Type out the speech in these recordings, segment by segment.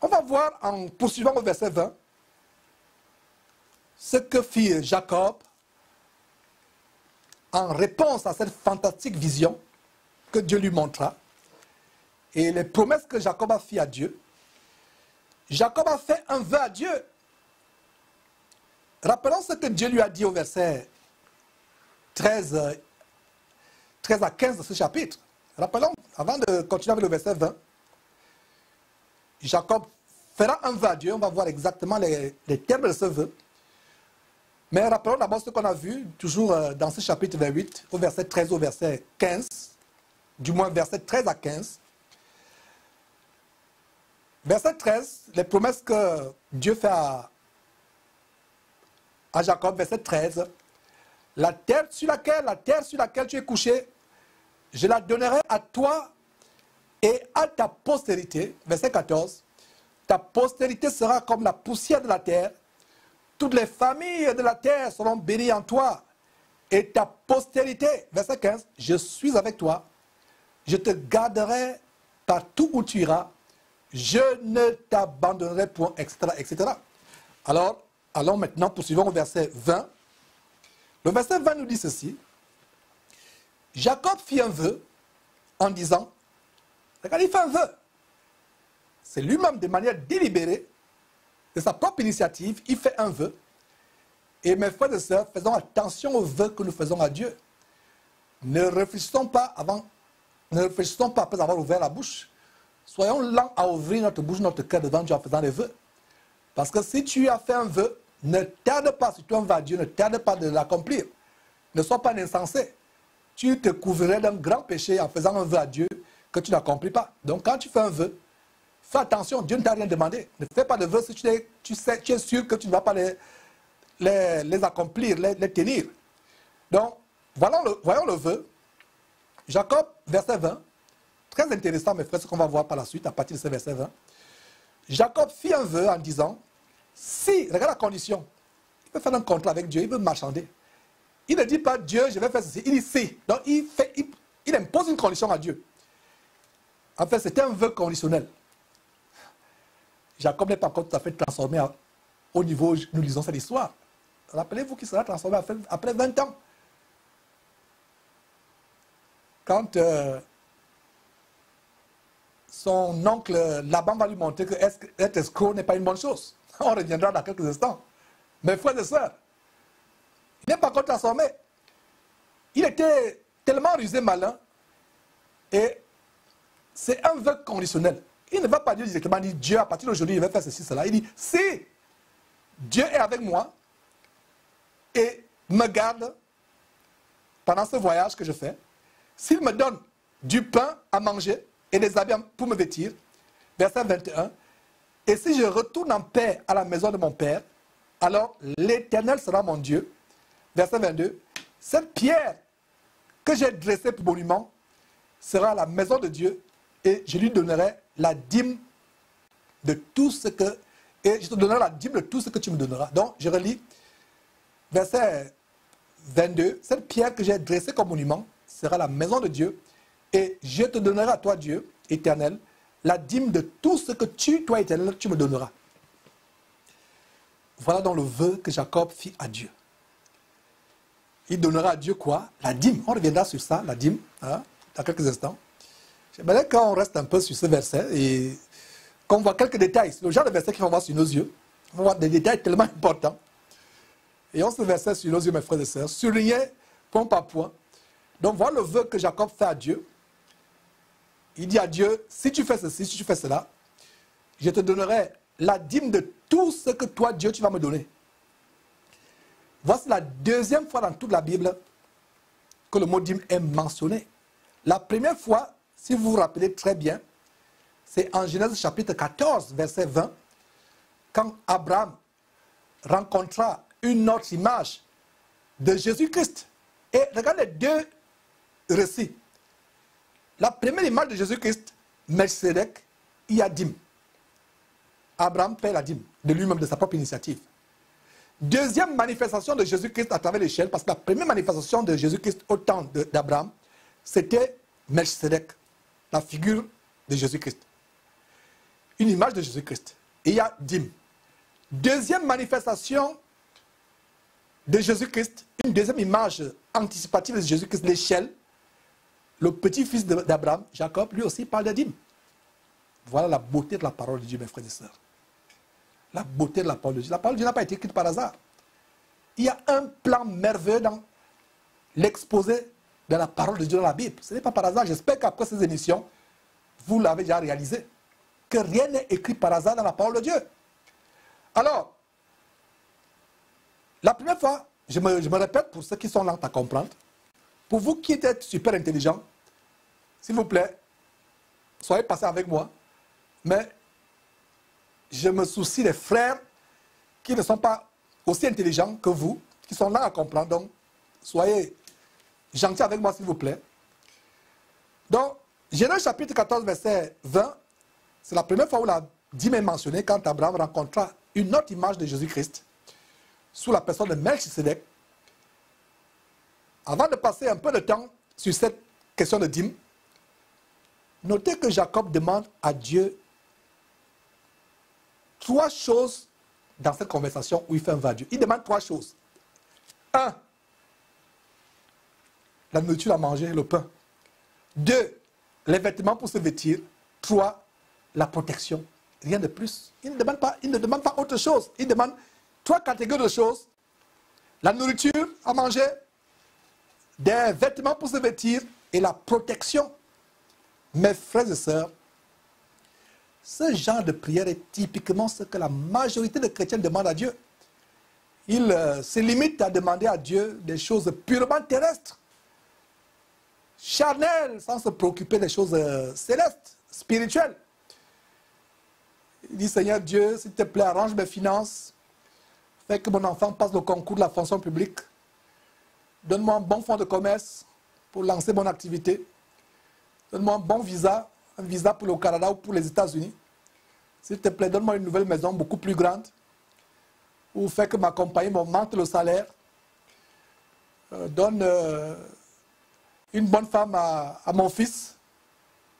On va voir en poursuivant au verset 20 ce que fit Jacob en réponse à cette fantastique vision que Dieu lui montra et les promesses que Jacob a fait à Dieu. Jacob a fait un vœu à Dieu. Rappelons ce que Dieu lui a dit au verset 13 à 15 de ce chapitre. Rappelons, avant de continuer avec le verset 20, Jacob fera un vœu à Dieu. On va voir exactement les termes de ce vœu. Mais rappelons d'abord ce qu'on a vu, toujours dans ce chapitre 28, au verset 13 au verset 15, du moins verset 13 à 15. Verset 13, les promesses que Dieu fait à Jacob, verset 13. La terre sur laquelle tu es couché, je la donnerai à toi et à ta postérité. Verset 14. Ta postérité sera comme la poussière de la terre. Toutes les familles de la terre seront bénies en toi. Et ta postérité, verset 15, je suis avec toi. Je te garderai partout où tu iras. Je ne t'abandonnerai point, etc., etc. Alors, allons maintenant, poursuivons au verset 20. Le verset 20 nous dit ceci. Jacob fit un vœu en disant, regardez, il fait un vœu. C'est lui-même de manière délibérée, de sa propre initiative, il fait un vœu. Et mes frères et sœurs, faisons attention aux vœux que nous faisons à Dieu. Ne réfléchissons pas après avoir ouvert la bouche. Soyons lents à ouvrir notre bouche, notre cœur devant Dieu en faisant des vœux. Parce que si tu as fait un vœu, ne tarde pas, si tu en vas à Dieu, ne tarde pas de l'accomplir. Ne sois pas insensé. Tu te couvrirais d'un grand péché en faisant un vœu à Dieu que tu n'accomplis pas. Donc quand tu fais un vœu, fais attention, Dieu ne t'a rien demandé. Ne fais pas de vœux si tu es sûr que tu ne vas pas les accomplir, les tenir. Donc, voyons le vœu. Jacob, verset 20. Très intéressant, mes frères, ce qu'on va voir par la suite, à partir de ce verset 20. Jacob fit un vœu en disant, si, regarde la condition, il veut faire un contrat avec Dieu, il veut marchander. Il ne dit pas, Dieu, je vais faire ceci, il dit si. Donc, il impose une condition à Dieu. En fait, c'était un vœu conditionnel. Jacob n'est pas encore tout à fait transformé au niveau où nous lisons cette histoire. Rappelez-vous qu'il sera transformé après 20 ans. Quand son oncle Laban va lui montrer que être escroc n'est pas une bonne chose. On reviendra dans quelques instants. Mes frères et sœurs, il n'est pas encore transformé. Il était tellement rusé malin et c'est un vœu conditionnel. Il ne va pas dire directement, il dit Dieu, à partir d'aujourd'hui, il va faire ceci, cela. Il dit, si Dieu est avec moi et me garde pendant ce voyage que je fais, s'il me donne du pain à manger et des habits pour me vêtir, verset 21, et si je retourne en paix à la maison de mon Père, alors l'Éternel sera mon Dieu. Verset 22, cette pierre que j'ai dressée pour monument sera la maison de Dieu et je lui donnerai la dîme de tout ce que... Et je te donnerai la dîme de tout ce que tu me donneras. Donc, je relis verset 22. Cette pierre que j'ai dressée comme monument sera la maison de Dieu et je te donnerai à toi, Dieu, éternel, la dîme de tout ce que toi, éternel, tu me donneras. Voilà donc le vœu que Jacob fit à Dieu. Il donnera à Dieu quoi? La dîme. On reviendra sur ça, la dîme, hein, dans quelques instants. J'aimerais qu'on reste un peu sur ce verset et qu'on voit quelques détails. C'est le genre de verset qu'il faut voir sur nos yeux. On va voir des détails tellement importants. Et on se verset sur nos yeux, mes frères et sœurs, souligné point par point. Donc voilà le vœu que Jacob fait à Dieu. Il dit à Dieu, si tu fais ceci, si tu fais cela, je te donnerai la dîme de tout ce que toi, Dieu, tu vas me donner. Voici la deuxième fois dans toute la Bible que le mot dîme est mentionné. La première fois, si vous vous rappelez très bien, c'est en Genèse chapitre 14, verset 20, quand Abraham rencontra une autre image de Jésus-Christ. Et regardez les deux récits. La première image de Jésus-Christ, Melchizedek, il y a dîme. Abraham paie la dîme de lui-même, de sa propre initiative. Deuxième manifestation de Jésus-Christ à travers l'échelle, parce que la première manifestation de Jésus-Christ au temps d'Abraham, c'était Melchizedek, la figure de Jésus-Christ. une image de Jésus-Christ. Et il y a dîme. Deuxième manifestation de Jésus-Christ, une deuxième image anticipative de Jésus-Christ, l'échelle. Le petit-fils d'Abraham, Jacob, lui aussi parle de dîme. Voilà la beauté de la parole de Dieu, mes frères et sœurs. La beauté de la parole de Dieu. La parole de Dieu n'a pas été écrite par hasard. Il y a un plan merveilleux dans l'exposé de la parole de Dieu dans la Bible. Ce n'est pas par hasard. J'espère qu'après ces émissions, vous l'avez déjà réalisé. Que rien n'est écrit par hasard dans la parole de Dieu. Alors, la première fois, je me répète pour ceux qui sont lents à comprendre, pour vous qui êtes super intelligents, s'il vous plaît, soyez patient avec moi, mais je me soucie des frères qui ne sont pas aussi intelligents que vous, qui sont là à comprendre, donc soyez gentils avec moi s'il vous plaît. Donc, Genèse chapitre 14, verset 20, c'est la première fois où la dîme est mentionnée quand Abraham rencontra une autre image de Jésus-Christ sous la personne de Melchisedec. Avant de passer un peu de temps sur cette question de dîme, notez que Jacob demande à Dieu 3 choses dans cette conversation où il fait un vœu à Dieu. Il demande 3 choses. 1. La nourriture à manger, le pain. 2. Les vêtements pour se vêtir. 3. La protection. Rien de plus. Il ne demande pas autre chose. Il demande 3 catégories de choses. La nourriture à manger, des vêtements pour se vêtir et la protection. Mes frères et sœurs, ce genre de prière est typiquement ce que la majorité des chrétiens demandent à Dieu. Ils se limitent à demander à Dieu des choses purement terrestres, charnelles, sans se préoccuper des choses célestes, spirituelles. Il dit, Seigneur Dieu, s'il te plaît, arrange mes finances, fais que mon enfant passe le concours de la fonction publique, donne-moi un bon fonds de commerce pour lancer mon activité, donne-moi un bon visa, un visa pour le Canada ou pour les États-Unis. S'il te plaît, donne-moi une nouvelle maison beaucoup plus grande, ou fais que ma compagnie m'augmente le salaire, donne une bonne femme à mon fils.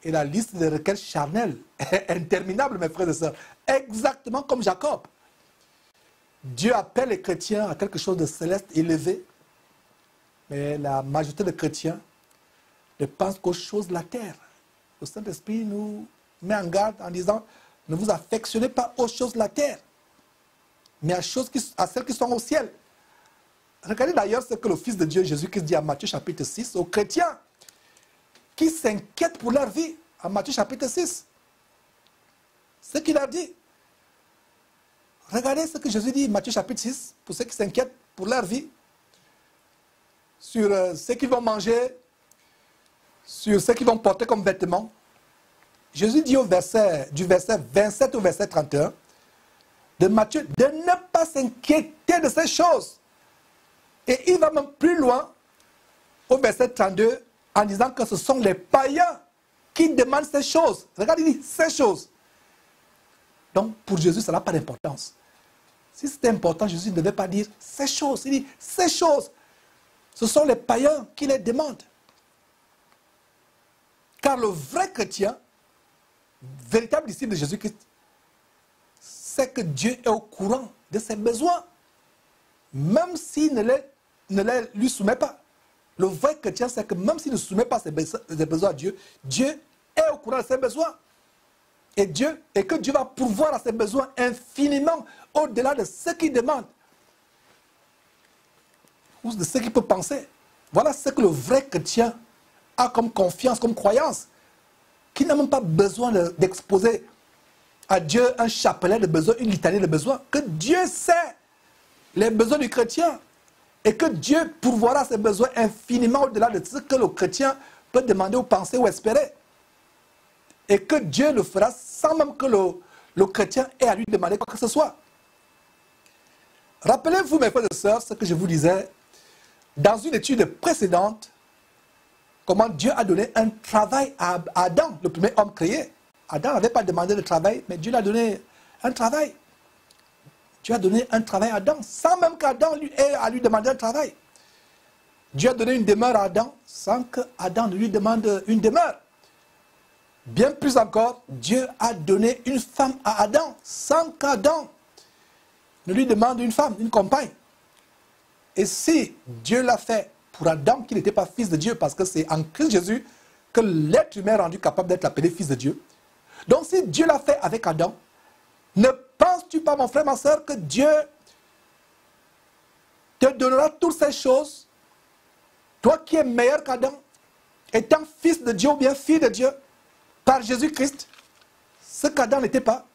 Et la liste des requêtes charnelles est interminable, mes frères et sœurs. Exactement comme Jacob. Dieu appelle les chrétiens à quelque chose de céleste, élevé. Mais la majorité des chrétiens ne pensent qu'aux choses de la terre. Le Saint-Esprit nous met en garde en disant, ne vous affectionnez pas aux choses de la terre, mais à celles qui sont au ciel. Regardez d'ailleurs ce que le Fils de Dieu, Jésus-Christ, dit à Matthieu chapitre 6 aux chrétiens qui s'inquiètent pour leur vie, à Matthieu chapitre 6. Ce qu'il a dit. Regardez ce que Jésus dit, Matthieu chapitre 6, pour ceux qui s'inquiètent pour leur vie, sur ce qu'ils vont manger, sur ce qu'ils vont porter comme vêtements. Jésus dit du verset 27 au verset 31 de Matthieu de ne pas s'inquiéter de ces choses. Et il va même plus loin au verset 32 en disant que ce sont les païens qui demandent ces choses. Regardez, il dit ces choses. Donc pour Jésus, ça n'a pas d'importance. Si c'était important, Jésus ne devait pas dire ces choses. Il dit ces choses. Ce sont les païens qui les demandent. Car le vrai chrétien, véritable disciple de Jésus-Christ, c'est que Dieu est au courant de ses besoins, même s'il ne les lui soumet pas. Le vrai chrétien, c'est que même s'il ne soumet pas ses besoins à Dieu, Dieu est au courant de ses besoins. Et que Dieu va pourvoir à ses besoins infiniment au-delà de ce qu'il demande ou de ce qu'il peut penser. Voilà ce que le vrai chrétien a comme confiance, comme croyance, qui n'a même pas besoin d'exposer à Dieu un chapelet de besoins, une litanie de besoins, que Dieu sait les besoins du chrétien et que Dieu pourvoira ses besoins infiniment au-delà de ce que le chrétien peut demander ou penser ou espérer. Et que Dieu le fera sans même que le chrétien ait à lui demander quoi que ce soit. Rappelez-vous, mes frères et sœurs, ce que je vous disais dans une étude précédente, comment Dieu a donné un travail à Adam, le premier homme créé. Adam n'avait pas demandé de travail, mais Dieu lui a donné un travail. Dieu a donné un travail à Adam, sans même qu'Adam ait à lui demander un travail. Dieu a donné une demeure à Adam, sans qu'Adam ne lui demande une demeure. Bien plus encore, Dieu a donné une femme à Adam, sans qu'Adam ne lui demande une femme, une compagne. Et si Dieu l'a fait pour Adam, qui n'était pas fils de Dieu, parce que c'est en Christ Jésus que l'être humain est rendu capable d'être appelé fils de Dieu. Donc si Dieu l'a fait avec Adam, ne penses-tu pas, mon frère, ma soeur, que Dieu te donnera toutes ces choses, toi qui es meilleur qu'Adam, étant fils de Dieu ou bien fille de Dieu, par Jésus-Christ, ce qu'Adam n'était pas.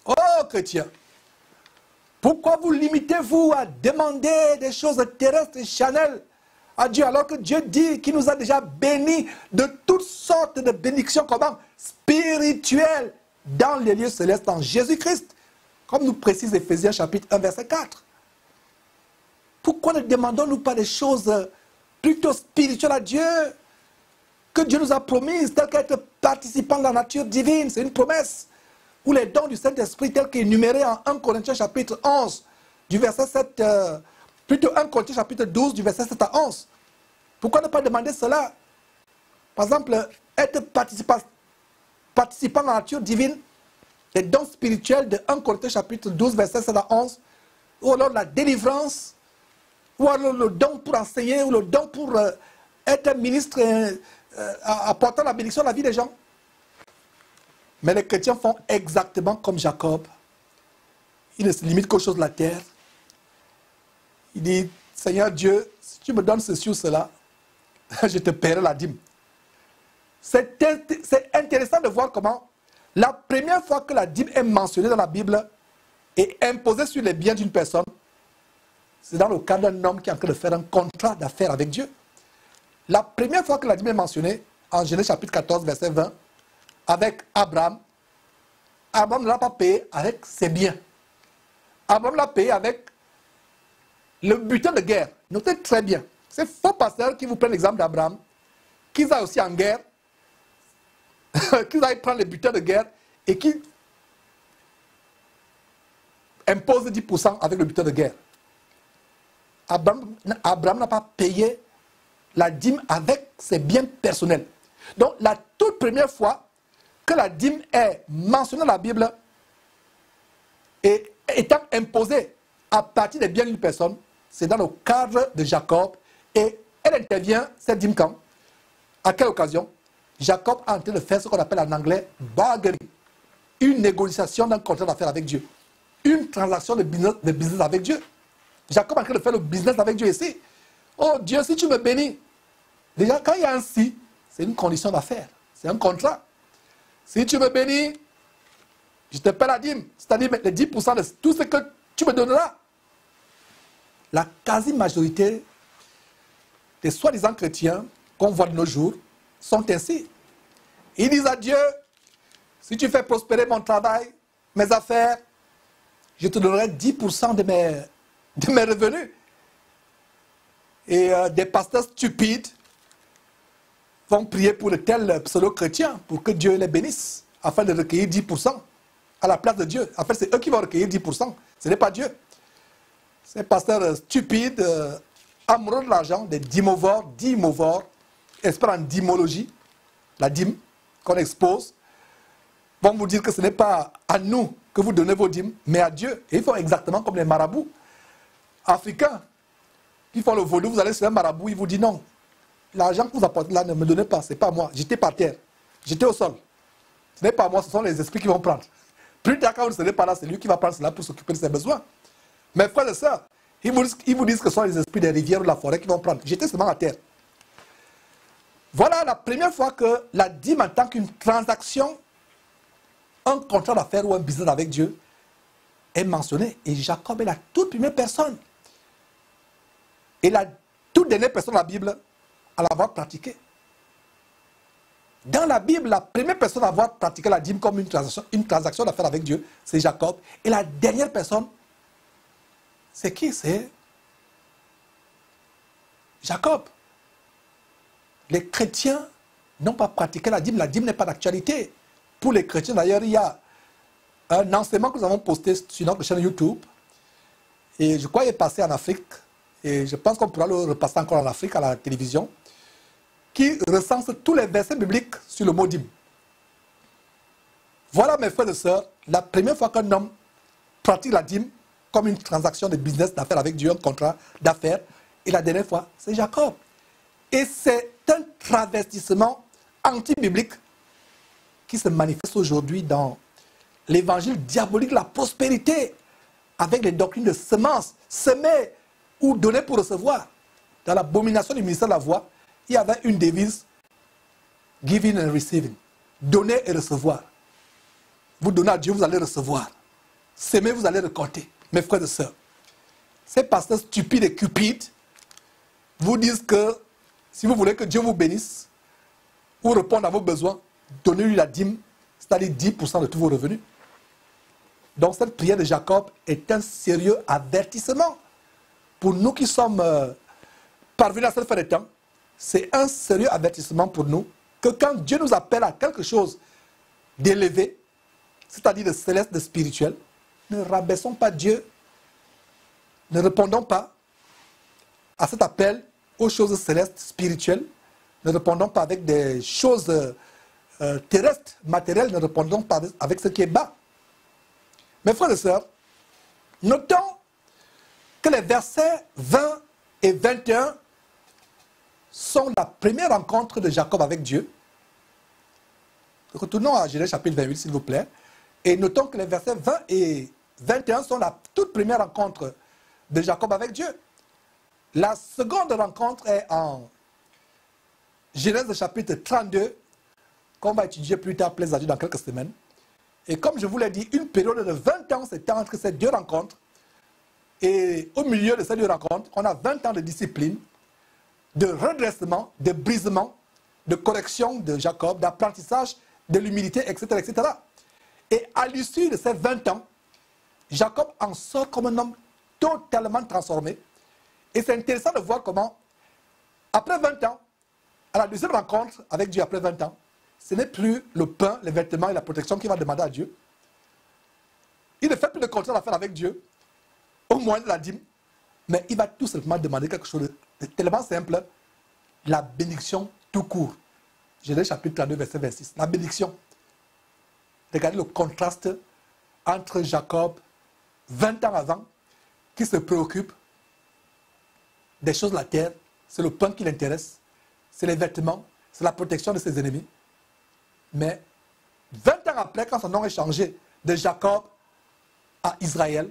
Oh, chrétien, pourquoi vous limitez-vous à demander des choses terrestres et charnelles à Dieu, alors que Dieu dit qu'il nous a déjà bénis de toutes sortes de bénédictions, comment? Spirituelles, dans les lieux célestes, en Jésus-Christ, comme nous précise Éphésiens chapitre 1, verset 4. Pourquoi ne demandons-nous pas des choses plutôt spirituelles à Dieu, que Dieu nous a promises, telles qu'être participants de la nature divine? C'est une promesse. Ou les dons du Saint-Esprit, tels qu'énumérés en 1 Corinthiens chapitre 11, du verset 7, plutôt 1 Corinthiens chapitre 12, du verset 7 à 11. Pourquoi ne pas demander cela? Par exemple, être participant de la nature divine, les dons spirituels de 1 Corinthiens chapitre 12, verset 7 à 11, ou alors la délivrance, ou alors le don pour enseigner, ou le don pour être ministre apportant la bénédiction à la vie des gens. Mais les chrétiens font exactement comme Jacob. Il ne se limite qu'aux choses de la terre. Il dit, Seigneur Dieu, si tu me donnes ceci ou cela, je te paierai la dîme. C'est intéressant de voir comment la première fois que la dîme est mentionnée dans la Bible et imposée sur les biens d'une personne, c'est dans le cas d'un homme qui est en train de faire un contrat d'affaires avec Dieu. La première fois que la dîme est mentionnée, en Genèse chapitre 14, verset 20, avec Abraham, Abraham ne l'a pas payé avec ses biens. Abraham l'a payé avec le butin de guerre. Notez très bien. Ces faux pasteurs qui vous prennent l'exemple d'Abraham, qu'ils aillent aussi en guerre, qu'ils aillent prendre les butins de guerre et qui imposent 10% avec le butin de guerre. Abraham n'a pas payé la dîme avec ses biens personnels. Donc la toute première fois que la dîme est mentionnée dans la Bible et étant imposée à partir des biens d'une personne, c'est dans le cadre de Jacob. Et elle intervient, cette dîme, quand? À quelle occasion? Jacob est en train de faire ce qu'on appelle en anglais bargaining, une négociation d'un contrat d'affaires avec Dieu, une transaction de business avec Dieu. Jacob est en train de faire le business avec Dieu ici. Oh Dieu, si tu me bénis, déjà quand il y a un si, c'est une condition d'affaires, c'est un contrat. Si tu me bénis, je te paie la dîme, c'est-à-dire les 10% de tout ce que tu me donneras. La quasi-majorité des soi-disant chrétiens qu'on voit de nos jours sont ainsi. Ils disent à Dieu, si tu fais prospérer mon travail, mes affaires, je te donnerai 10% de mes revenus. Et des pasteurs stupides vont prier pour de tels pseudo-chrétiens pour que Dieu les bénisse, afin de recueillir 10% à la place de Dieu. En fait, c'est eux qui vont recueillir 10%, ce n'est pas Dieu. Ces pasteurs stupides, amoureux de l'argent, des dîmovores, experts en dîmologie, la dîme qu'on expose, vont vous dire que ce n'est pas à nous que vous donnez vos dîmes, mais à Dieu. Et ils font exactement comme les marabouts africains qui font le vaudou. Vous allez sur un marabout, il vous dit non. L'argent que vous apportez là, ne me donnez pas, ce n'est pas moi. J'étais par terre, j'étais au sol. Ce n'est pas moi, ce sont les esprits qui vont prendre. Plus tard, quand vous ne serez pas là, c'est lui qui va prendre cela pour s'occuper de ses besoins. Mes frères et sœurs, ils vous disent que ce sont les esprits des rivières ou de la forêt qui vont prendre. J'étais seulement à terre. Voilà la première fois que la dîme en tant qu'une transaction, un contrat d'affaires ou un business avec Dieu est mentionné. Et Jacob est la toute première personne. Et la toute dernière personne de la Bible à l'avoir pratiqué. Dans la Bible, la première personne à avoir pratiqué la dîme comme une transaction d'affaires avec Dieu, c'est Jacob. Et la dernière personne, c'est qui? C'est Jacob. Les chrétiens n'ont pas pratiqué la dîme. La dîme n'est pas d'actualité. Pour les chrétiens, d'ailleurs, il y a un enseignement que nous avons posté sur notre chaîne YouTube. Et je crois qu'il est passé en Afrique. Et je pense qu'on pourra le repasser encore en Afrique, à la télévision. qui recense tous les versets bibliques sur le mot dîme. Voilà, mes frères et sœurs, la première fois qu'un homme pratique la dîme comme une transaction de business, d'affaires avec Dieu, un contrat d'affaires. Et la dernière fois, c'est Jacob. Et c'est un travestissement anti-biblique qui se manifeste aujourd'hui dans l'évangile diabolique, la prospérité, avec les doctrines de semences, semer ou donner pour recevoir. Dans l'abomination du ministère de la voix, il y avait une devise, giving and receiving, donner et recevoir. Vous donnez à Dieu, vous allez recevoir. Semer, vous allez récolter. Mes frères et sœurs, ces pasteurs stupides et cupides vous disent que si vous voulez que Dieu vous bénisse ou réponde à vos besoins, donnez-lui la dîme, c'est-à-dire 10% de tous vos revenus. Donc cette prière de Jacob est un sérieux avertissement pour nous qui sommes parvenus à cette fin de temps. C'est un sérieux avertissement pour nous que quand Dieu nous appelle à quelque chose d'élevé, c'est-à-dire de céleste, de spirituel, ne rabaissons pas Dieu, ne répondons pas à cet appel aux choses célestes, spirituelles, ne répondons pas avec des choses terrestres, matérielles, ne répondons pas avec ce qui est bas. Mes frères et sœurs, notons que les versets 20 et 21 sont la première rencontre de Jacob avec Dieu. Retournons à Genèse chapitre 28, s'il vous plaît, et notons que les versets 20 et 21 sont la toute première rencontre de Jacob avec Dieu. La seconde rencontre est en Genèse chapitre 32, qu'on va étudier plus tard, plaise à Dieu, dans quelques semaines. Et comme je vous l'ai dit, une période de 20 ans s'étend entre ces deux rencontres. Et au milieu de ces deux rencontres, on a 20 ans de discipline, de redressement, de brisement, de correction de Jacob, d'apprentissage, de l'humilité, etc., etc. Et à l'issue de ces 20 ans, Jacob en sort comme un homme totalement transformé. Et c'est intéressant de voir comment, après 20 ans, à la deuxième rencontre avec Dieu après 20 ans, ce n'est plus le pain, les vêtements et la protection qu'il va demander à Dieu. Il ne fait plus de contrat d'affaires avec Dieu, au moyen de la dîme, mais il va tout simplement demander quelque chose de tellement simple, la bénédiction tout court. Genèse chapitre 32, verset 26. La bénédiction. Regardez le contraste entre Jacob, 20 ans avant, qui se préoccupe des choses de la terre, c'est le pain qui l'intéresse, c'est les vêtements, c'est la protection de ses ennemis. Mais 20 ans après, quand son nom est changé de Jacob à Israël,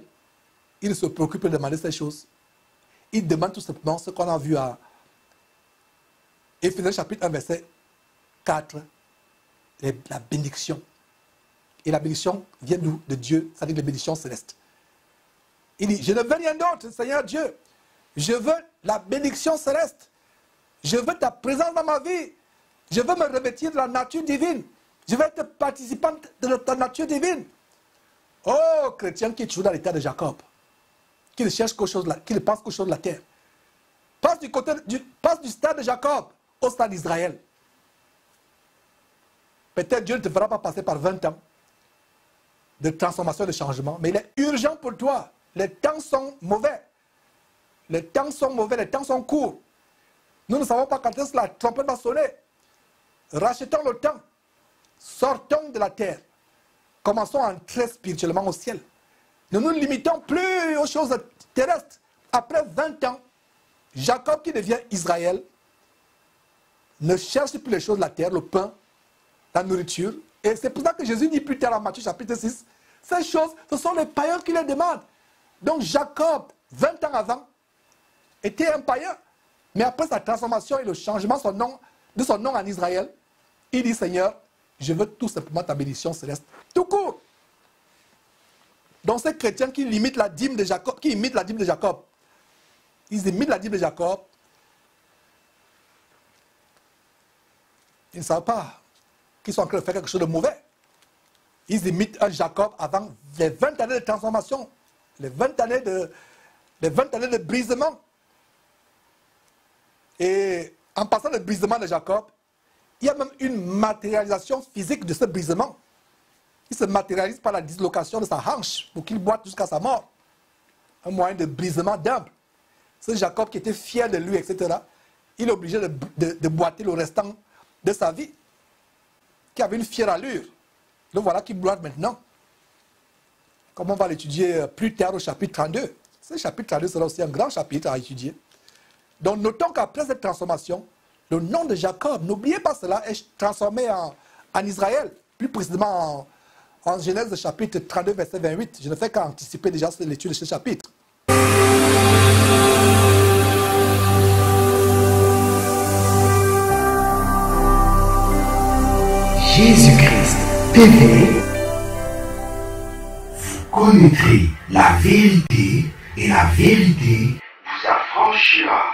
il se préoccupe de demander ces choses. Il demande tout simplement ce qu'on a vu à Éphésiens chapitre 1, verset 4, la bénédiction. Et la bénédiction vient d'où? De Dieu, c'est-à-dire les bénédictions célestes. Il dit, je ne veux rien d'autre, Seigneur Dieu. Je veux la bénédiction céleste. Je veux ta présence dans ma vie. Je veux me revêtir de la nature divine. Je veux être participant de ta nature divine. Oh, chrétien qui est toujours dans l'état de Jacob, qui ne cherche qu'aux choses, qui ne pense qu'aux choses de la terre. Passe du stade de Jacob au stade d'Israël. Peut-être Dieu ne te fera pas passer par 20 ans de transformation et de changement, mais il est urgent pour toi. Les temps sont mauvais. Les temps sont mauvais, les temps sont courts. Nous ne savons pas quand est-ce que la trompette va sonner. Rachetons le temps. Sortons de la terre. Commençons à entrer spirituellement au ciel. Ne nous limitons plus aux choses terrestres. Après 20 ans, Jacob qui devient Israël ne cherche plus les choses de la terre, le pain, la nourriture. Et c'est pour ça que Jésus dit plus tard en Matthieu chapitre 6, ces choses, ce sont les païens qui les demandent. Donc Jacob, 20 ans avant, était un païen. Mais après sa transformation et le changement de son nom en Israël, il dit, Seigneur, je veux tout simplement ta bénédiction céleste. Tout court. Donc ces chrétiens qui imitent la dîme de Jacob, ils imitent la dîme de Jacob, ils ne savent pas qu'ils sont en train de faire quelque chose de mauvais. Ils imitent un Jacob avant les 20 années de transformation, les 20 années de brisement. Et en passant le brisement de Jacob, il y a même une matérialisation physique de ce brisement. Il se matérialise par la dislocation de sa hanche pour qu'il boite jusqu'à sa mort. Un moyen de brisement d'humble. Ce Jacob qui était fier de lui, etc., il est obligé de boiter le restant de sa vie, qui avait une fière allure. Le voilà qui boite maintenant. Comme on va l'étudier plus tard au chapitre 32. Ce chapitre 32 sera aussi un grand chapitre à étudier. Donc notons qu'après cette transformation, le nom de Jacob, n'oubliez pas cela, est transformé en Israël, plus précisément en Genèse chapitre 32, verset 28. Je ne fais qu'anticiper déjà l'étude de ce chapitre. Jésus-Christ TV, vous connaîtrez la vérité et la vérité vous affranchira.